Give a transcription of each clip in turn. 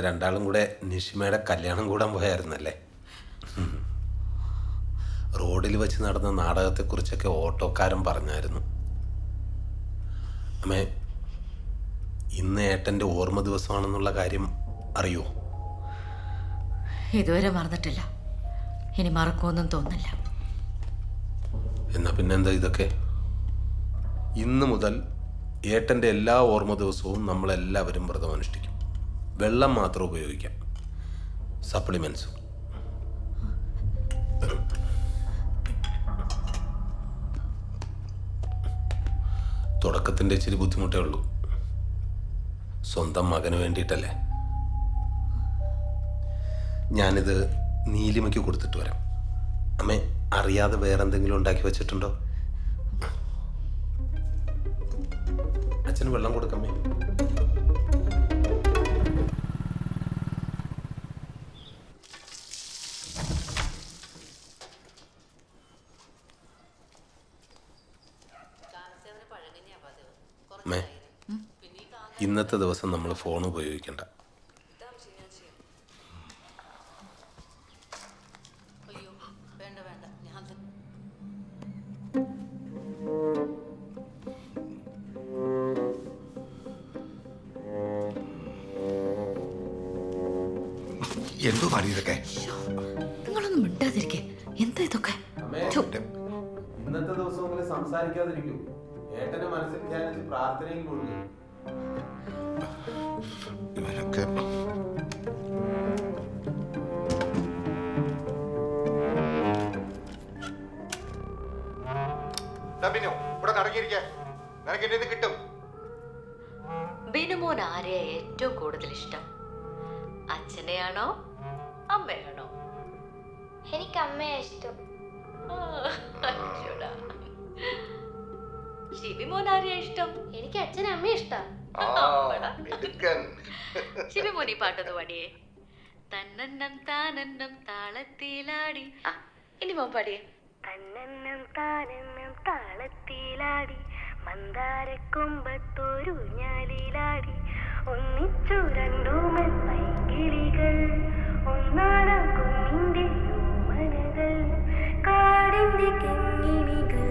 രണ്ടാളും കൂടെ നിഷിമയുടെ കല്യാണം കൂടാൻ പോയായിരുന്നല്ലേ? റോഡിൽ വെച്ച് നടന്ന നാടകത്തെക്കുറിച്ചൊക്കെ ഓട്ടോക്കാരൻ പറഞ്ഞായിരുന്നു. അമ്മേ, ഇന്ന് ഏട്ടൻ്റെ ഓർമ്മ ദിവസമാണെന്നുള്ള കാര്യം അറിയോ? ഇതുവരെ മറന്നിട്ടില്ല. ഇനി മറക്കുമെന്നും തോന്നില്ല. എന്നാ പിന്നെന്താ ഇതൊക്കെ? ഇന്ന് മുതൽ ഏട്ടൻ്റെ എല്ലാ ഓർമ്മ ദിവസവും നമ്മളെല്ലാവരും വ്രതം അനുഷ്ഠിക്കും. വെള്ളം മാത്രം ഉപയോഗിക്കാം, സപ്ലിമെൻസും. തുടക്കത്തിൻ്റെ ഇച്ചിരി ബുദ്ധിമുട്ടേ ഉള്ളൂ. സ്വന്തം മകന് വേണ്ടിയിട്ടല്ലേ. ഞാനിത് നീലിമയ്ക്ക് കൊടുത്തിട്ട് വരാം. അമ്മേ, അറിയാതെ വേറെന്തെങ്കിലും ഉണ്ടാക്കി വെച്ചിട്ടുണ്ടോ? അച്ഛന് വെള്ളം കൊടുക്കമ്മേ. അമ്മേ, ഇന്നത്തെ ദിവസം നമ്മൾ ഫോൺ ഉപയോഗിക്കണ്ട. എന്തോ പണി ഇതൊക്കെ? നിങ്ങളൊന്നും മിണ്ടാതിരിക്കേ. എന്താ ഇതൊക്കെ? ഇന്നത്തെ ദിവസം സംസാരിക്കാതിരിക്കൂ. ഏട്ടനെ മനസ്സിൽ ധ്യാനിച്ച് പ്രാർത്ഥനയിൽ കൊള്ളു. ഇവരൊക്കെ കിട്ടും. ബിനുമോൻ ആരെയാ ഏറ്റവും കൂടുതൽ ഇഷ്ടം? അച്ഛനെയാണോ അമ്മയാണോ? എനിക്ക് അമ്മയെ ഇഷ്ടം. ഷിബിമോൻ ആരെയാ ഇഷ്ടം? എനിക്ക് അച്ഛനും അമ്മയെ ഇഷ്ടം. ഷിബിമോൻ ഈ പാട്ടൊന്ന് പാടിയേ. തന്നന്നം താനന്നം താളത്തിലാടി. ഇനി മോൻ പാടിയേ. തന്നന്നം താനന്നം താളത്തിലാടി മന്ദാരക്കൊമ്പത്തൊരു ഞാലിലാടി ഒന്നിച്ചു രണ്ടുമൻ പൈകിളികൾ ഒന്നാടാം കുഞ്ഞിന്റെ മനകൾ കാടിന്റെ കിങ്ങിണികൾ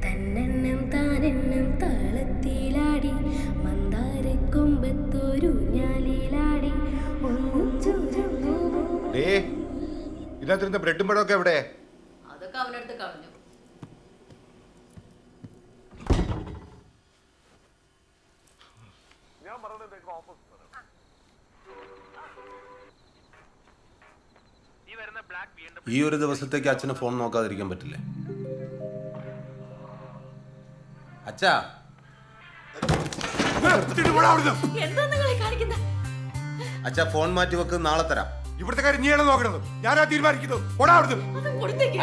തന്നന്നം താനന്നം താളത്തിലാടി മന്ദാരക്കൊമ്പത്തൊരു ഞാലിലാടി ഒന്നിച്ചു രണ്ടുമൻ. ഇതിനകത്തിരുന്ന ബ്രെഡും പഴമൊക്കെ എവിടെ? അതൊക്കെ അവനടുത്ത് കളഞ്ഞു. ഈ ഒരു ദിവസത്തേക്ക് അച്ഛന് ഫോൺ നോക്കാതിരിക്കാൻ പറ്റില്ലേ? അച്ഛാ, അച്ഛാ ഫോൺ മാറ്റി വെക്ക്, നാളെ തരാം. ഇവിടുത്തെ കാര്യം നീയാണ് നോക്കണത്, ഞാനാ തീരുമാനിക്കുന്നത്.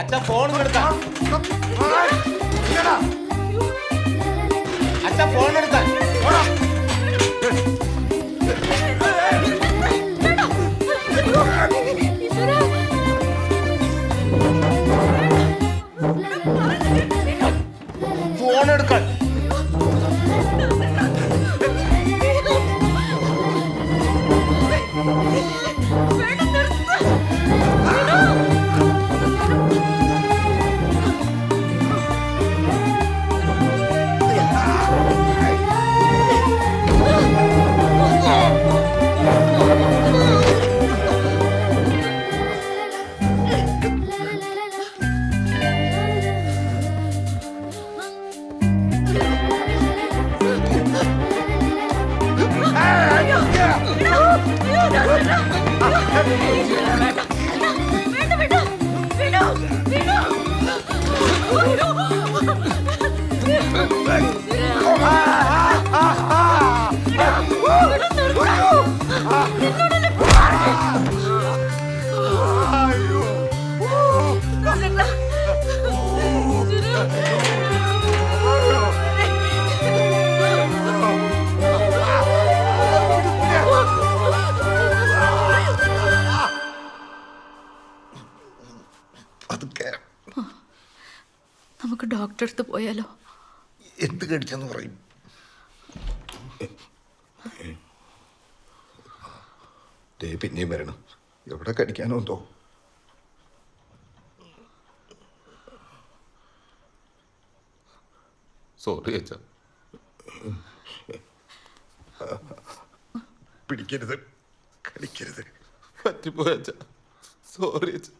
അച്ഛാ ഫോൺ എടുക്കാൻ. അച്ഛാ ഫോൺ എടുക്കാൻ. ഫോൺ എടുക്കാൻ. നമുക്ക് ഡോക്ടറെ അടുത്ത് പോയാലോ? എന്ത് കടിച്ചെന്ന് പറയും? ദേ പിന്നെയും വരണം. എവിടെ കടിക്കാനോ എന്തോ. സോറി അച്ഛാ. പിടിക്കരുത്, കടിക്കരുത്. പറ്റിപ്പോയ അച്ഛാ. സോറി അച്ഛാ.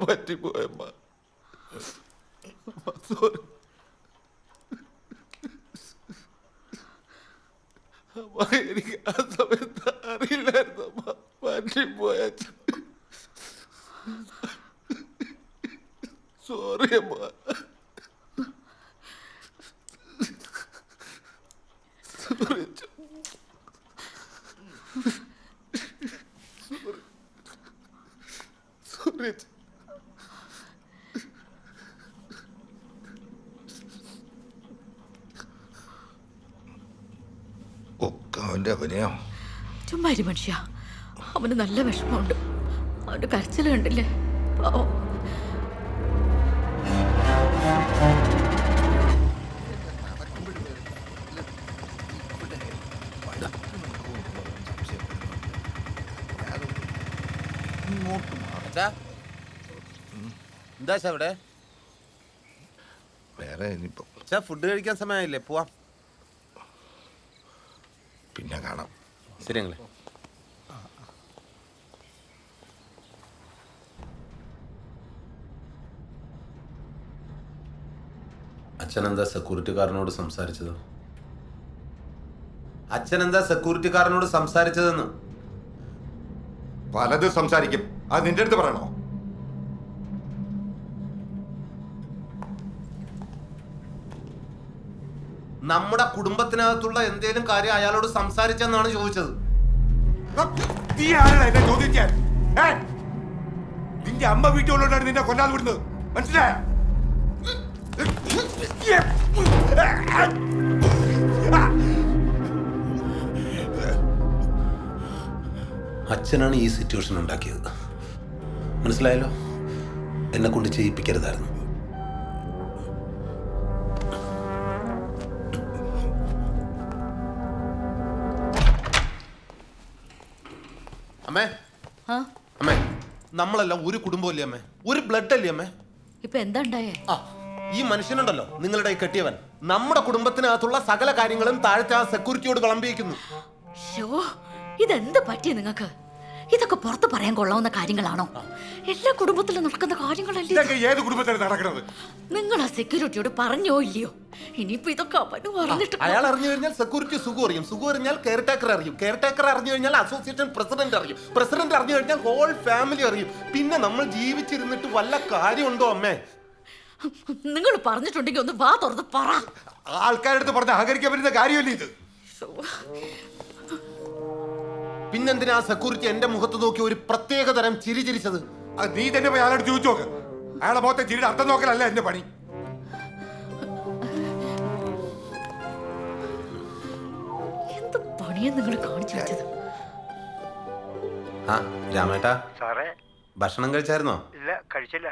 പറ്റിപ്പോയമ്മ. സോറി. എനിക്ക് ആ സമയത്ത് അറിയില്ലായിരുന്നു അമ്മ. പറ്റിപ്പോയ അച്ഛാ. സോറി അമ്മ. സോറി അച്ഛാ. സോറി അച്ഛാ. ഒക്കെ അവൻ്റെ അവനെയോ. ചുമ്മാ ഇരി മനുഷ്യ, അവന് നല്ല വിഷമമുണ്ട്. അവന്റെ കരച്ചിൽ കണ്ടില്ലേ, പാവം. എന്താ ഇവിടെ? വേറെ ഇനിയിപ്പോ ഫുഡ് കഴിക്കാൻ സമയമായില്ലേ? പോവാം. പിന്നെ കാണാം. ശരി ഞങ്ങളെ. അച്ഛനെന്താ സെക്യൂരിറ്റിക്കാരനോട് സംസാരിച്ചത്? അച്ഛനെന്താ സെക്യൂരിറ്റിക്കാരനോട് സംസാരിച്ചതെന്ന്? പലതും സംസാരിക്കും. അത് നിന്റെ അടുത്ത് പറയണോ? നമ്മുടെ കുടുംബത്തിനകത്തുള്ള എന്തേലും കാര്യം അയാളോട് സംസാരിച്ചെന്നാണ് ചോദിച്ചത്. നീ ആരാണ് എന്നെ ചോദിക്കാൻ? നിന്റെ അമ്മ വീട്ടുകൊണ്ടാണ് നിന്നെ കൊല്ലാതെ വിടുന്നത്, മനസ്സിലായ? അച്ഛനാണ് ഈ സിറ്റുവേഷൻ ഉണ്ടാക്കിയത്, മനസ്സിലായല്ലോ. എന്നെ കൊണ്ട് ചെയ്യിപ്പിക്കരുതായിരുന്നു. അമ്മേ, അമ്മേ, നമ്മളെല്ലാം ഒരു കുടുംബമല്ലേ അമ്മേ? ഒരു ബ്ലഡ് അല്ലേ അമ്മേ? ഇപ്പൊ എന്താ ഉണ്ടായേ? ഈ മനുഷ്യനുണ്ടല്ലോ, നിങ്ങളുടെ ഈ കെട്ടിയവൻ, നമ്മുടെ കുടുംബത്തിനകത്തുള്ള സകല കാര്യങ്ങളും താഴത്തെ ആ സെക്യൂരിറ്റിയോട് വിളമ്പിയിരിക്കുന്നു. ഇതെന്ത് പറ്റിയ നിങ്ങൾക്ക്? ഇതൊക്കെ പുറത്ത് പറയാൻ കൊള്ളാവുന്ന കാര്യങ്ങളാണോ? എല്ലാ കുടുംബത്തിലും നടക്കുന്ന കാര്യങ്ങളല്ലേ? ഏത് കുടുംബത്തിലാണ് നടക്കുന്നത്? നിങ്ങൾ ആ സെക്യൂരിറ്റിയോട് പറഞ്ഞോ ഇല്ലയോ? ഇനിയിപ്പോ ഇതൊക്കെ അവന് പറഞ്ഞിട്ട് അയാൾ അറിഞ്ഞു കഴിഞ്ഞാൽ സെക്യൂരിറ്റി സുഖം അറിയും, സുഖം അറിഞ്ഞാൽ കെയർ ടേക്കർ അറിയും, കെയർ ടേക്കർ അറിഞ്ഞു കഴിഞ്ഞാൽ അസോസിയേഷൻ പ്രസിഡന്റ് അറിയും, പ്രസിഡന്റ് അറിഞ്ഞു കഴിഞ്ഞാൽ ഹോൾ ഫാമിലി അറിയും. പിന്നെ നമ്മൾ ജീവിച്ചിരുന്നിട്ട് വല്ല കാര്യമുണ്ടോ അമ്മേ? നിങ്ങൾ പറഞ്ഞിട്ടുണ്ടെങ്കിൽ ഒന്ന് വാ തുറന്ന് പറ. ആൾക്കാരുടെ അടുത്ത് പറഞ്ഞ് അഹകരിക്കാൻ പറ്റുന്ന കാര്യമല്ലേ ഇത്? പിന്നെന്തിനാ സെക്യൂരിറ്റി എന്റെ മുഖത്ത് നോക്കി ഒരു പ്രത്യേക തരം ചിരി ചിരിച്ചത്? നീ തന്നെ പോയി അയാളോട് ചോദിച്ചു നോക്ക്. അയാളെ മുഖത്തെ ചിരിയുടെ അർത്ഥം നോക്കലല്ല എന്റെ പണി. എന്ത് പണിയാ നിങ്ങൾ കാണിച്ചു വെച്ചത്? ആ രാമേട്ടാ, സാറേ, ഭക്ഷണം കഴിച്ചായിരുന്നോ? ഇല്ല, കഴിച്ചില്ല.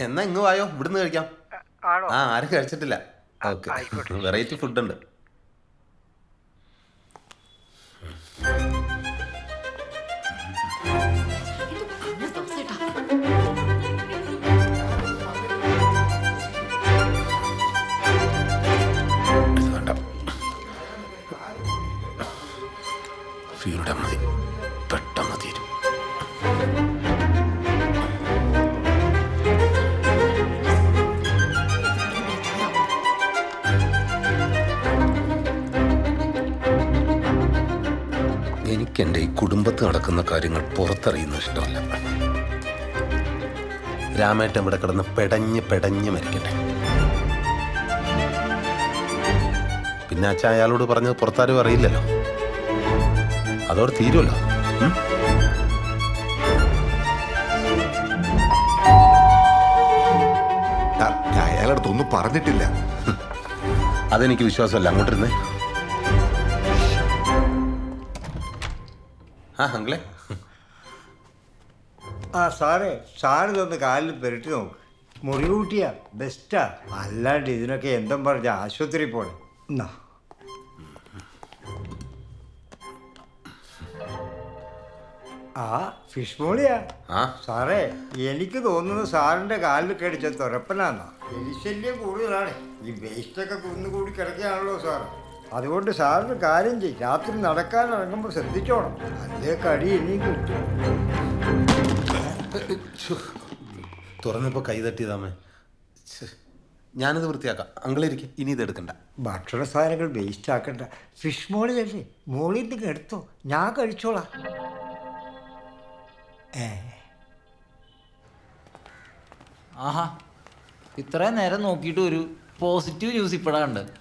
എന്നാ ഇങ്ങ് വായോ, ഇവിടുന്ന് കഴിക്കാം. ആണോ? ആരും കഴിച്ചിട്ടില്ല. ഓക്കെ, വെറൈറ്റി ഫുഡ് ഉണ്ട്. ഫീലുടെ മതി, പെട്ടെന്ന് തീരും. എനിക്കെൻ്റെ ഈ കുടുംബത്ത് നടക്കുന്ന കാര്യങ്ങൾ പുറത്തറിയുന്ന ഇഷ്ടമല്ല. രാമേട്ടൻ ഇവിടെ കിടന്ന് പെടഞ്ഞ് മരിക്കട്ടെ. പിന്നെ അച്ഛൻ അയാളോട് പറഞ്ഞത് പുറത്താരും അറിയില്ലല്ലോ, അതോടെ തീരുമല്ലോ. അയാളടുത്ത് ഒന്നും പറഞ്ഞിട്ടില്ല. അതെനിക്ക് വിശ്വാസമല്ല. അങ്ങോട്ടിരുന്നേ. അങ്കിളെ. സാറേ, സാറിതൊന്ന് കാലിൽ പെരട്ടി നോക്ക്. മുറി കൂട്ടിയാ ബെസ്റ്റാ. അല്ലാണ്ട് ഇതിനൊക്കെ എന്തും പറഞ്ഞ ആശുപത്രി പോണേ. എന്നാ ആ ഫിഷ് മോളിയാ ആ സാറേ എനിക്ക് തോന്നുന്നു സാറിന്റെ കാലിൽ കടിച്ച തുറപ്പനാന്നാ എലിശല്യം കൂടുതലാണ് ഈ വേസ്റ്റൊക്കെ കുന്നുകൂടി കിടക്കുകയാണല്ലോ സാർ അതുകൊണ്ട് സാറിന് കാര്യം ചെയ്യും രാത്രി നടക്കാൻ ഇറങ്ങുമ്പോൾ ശ്രദ്ധിച്ചോണം അതേ കടി ഇനിയും കിട്ടും തുറന്നപ്പോൾ കൈ തട്ടിയതാമേ ഞാനിത് വൃത്തിയാക്കാം അങ്കിളിരിക്കും ഇനി ഇത് എടുക്കണ്ട. ഭക്ഷണ സാധനങ്ങൾ വേസ്റ്റ് ആക്കണ്ട ഫിഷ് മോളിയല്ലേ മോളിൽ നിന്ന് എടുത്തോ ഞാൻ കഴിച്ചോളാം ആഹാ ഇത്രയും നേരം നോക്കിയിട്ട് ഒരു പോസിറ്റീവ് ന്യൂസ് ഇപ്പോഴാണ് കണ്ടത്.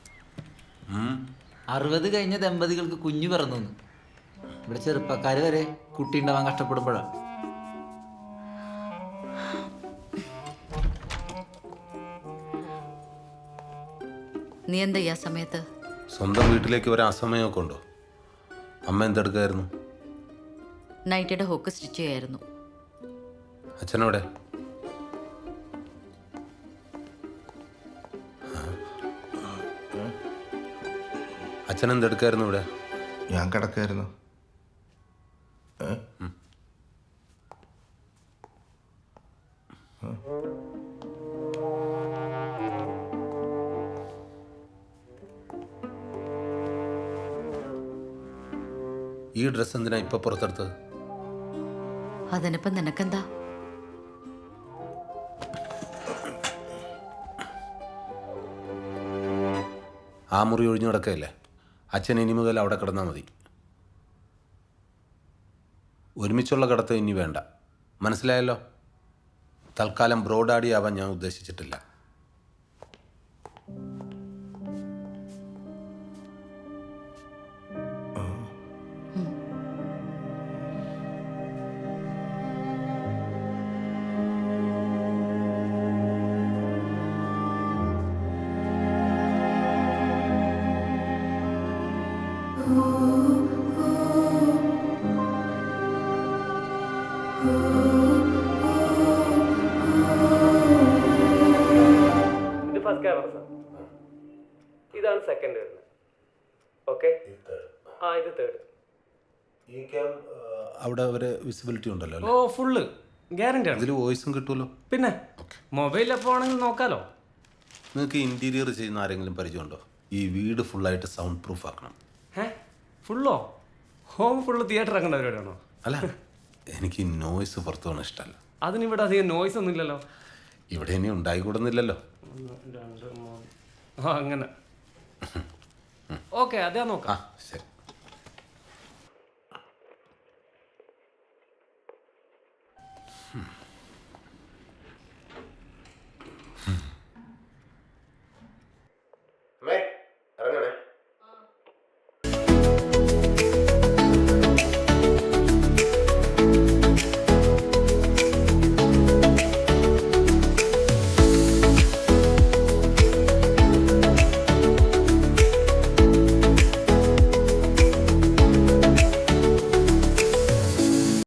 60 കഴിഞ്ഞ ദമ്പതികൾക്ക് കുഞ്ഞു പിറന്നു. ഇവിടെ ചെറുപ്പക്കാർ വരെ കുട്ടി ഉണ്ടാവാൻ കഷ്ടപ്പെടുമ്പോഴാണ്. നീ എന്താ ഈ ആ സമയത്ത്? സ്വന്തം വീട്ടിലേക്ക് വരാൻ അസമയമൊക്കെ ഉണ്ടോ? അമ്മ എന്തെടുക്കായിരുന്നു? നൈറ്റിയുടെ ഹോക്ക് സ്റ്റിച്ച് ചെയ്യായിരുന്നു. അച്ഛനോടെ? അച്ഛൻ എന്തെടുക്കായിരുന്നു ഇവിടെ? ഞാൻ കിടക്കായിരുന്നു. ഈ ഡ്രസ്സ് എന്തിനാ ഇപ്പൊ പുറത്തെടുത്തത്? അതിനിപ്പം നിനക്കെന്താ? ആ മുറി ഒഴിഞ്ഞു കിടക്കയല്ലേ? അച്ഛൻ ഇനി മുതൽ അവിടെ കിടന്നാൽ മതി. ഒരുമിച്ചുള്ള കിടത്തം ഇനി വേണ്ട, മനസ്സിലായല്ലോ? തൽക്കാലം ബ്രോഡാഡി ആവാൻ ഞാൻ ഉദ്ദേശിച്ചിട്ടില്ല. ഇത് ഫസ്റ്റ് ക്യാമറ സാർ, ഇതാണ് സെക്കൻഡ് വരുന്നത്. ഓക്കെ, ആ ഇത് തേർഡ്. ഈ ക്യാം അവിടെ ഒരു വിസിബിലിറ്റി ഉണ്ടല്ലോ ഓ ഫുള്ള് ഗ്യാരണ്ടി ആണ്. ഇതിൽ വോയിസും കിട്ടുമല്ലോ. പിന്നെ മൊബൈൽ എപ്പോൾ ആണെങ്കിൽ നോക്കാലോ. നിങ്ങൾക്ക് ഇൻറ്റീരിയർ ചെയ്യുന്ന ആരെങ്കിലും പരിചയമുണ്ടോ? ഈ വീട് ഫുള്ളായിട്ട് സൗണ്ട് പ്രൂഫ് ആക്കണം. ഫുള്ളോ? ഹോം ഫുള്ള് തിയേറ്റർ ആക്കേണ്ട പരിപാടിയാണോ? അല്ല, എനിക്ക് നോയ്സ് പുറത്തു പോകണം ഇഷ്ടമല്ല. അതിനിവിടെ അധികം നോയ്സ് ഒന്നും ഇല്ലല്ലോ. ഇവിടെ ഇനി ഉണ്ടായിക്കൂടുന്നില്ലല്ലോ. 1 2 3 അങ്ങനെ. ഓക്കെ, അതേ നോക്കാം. ആ ശരി.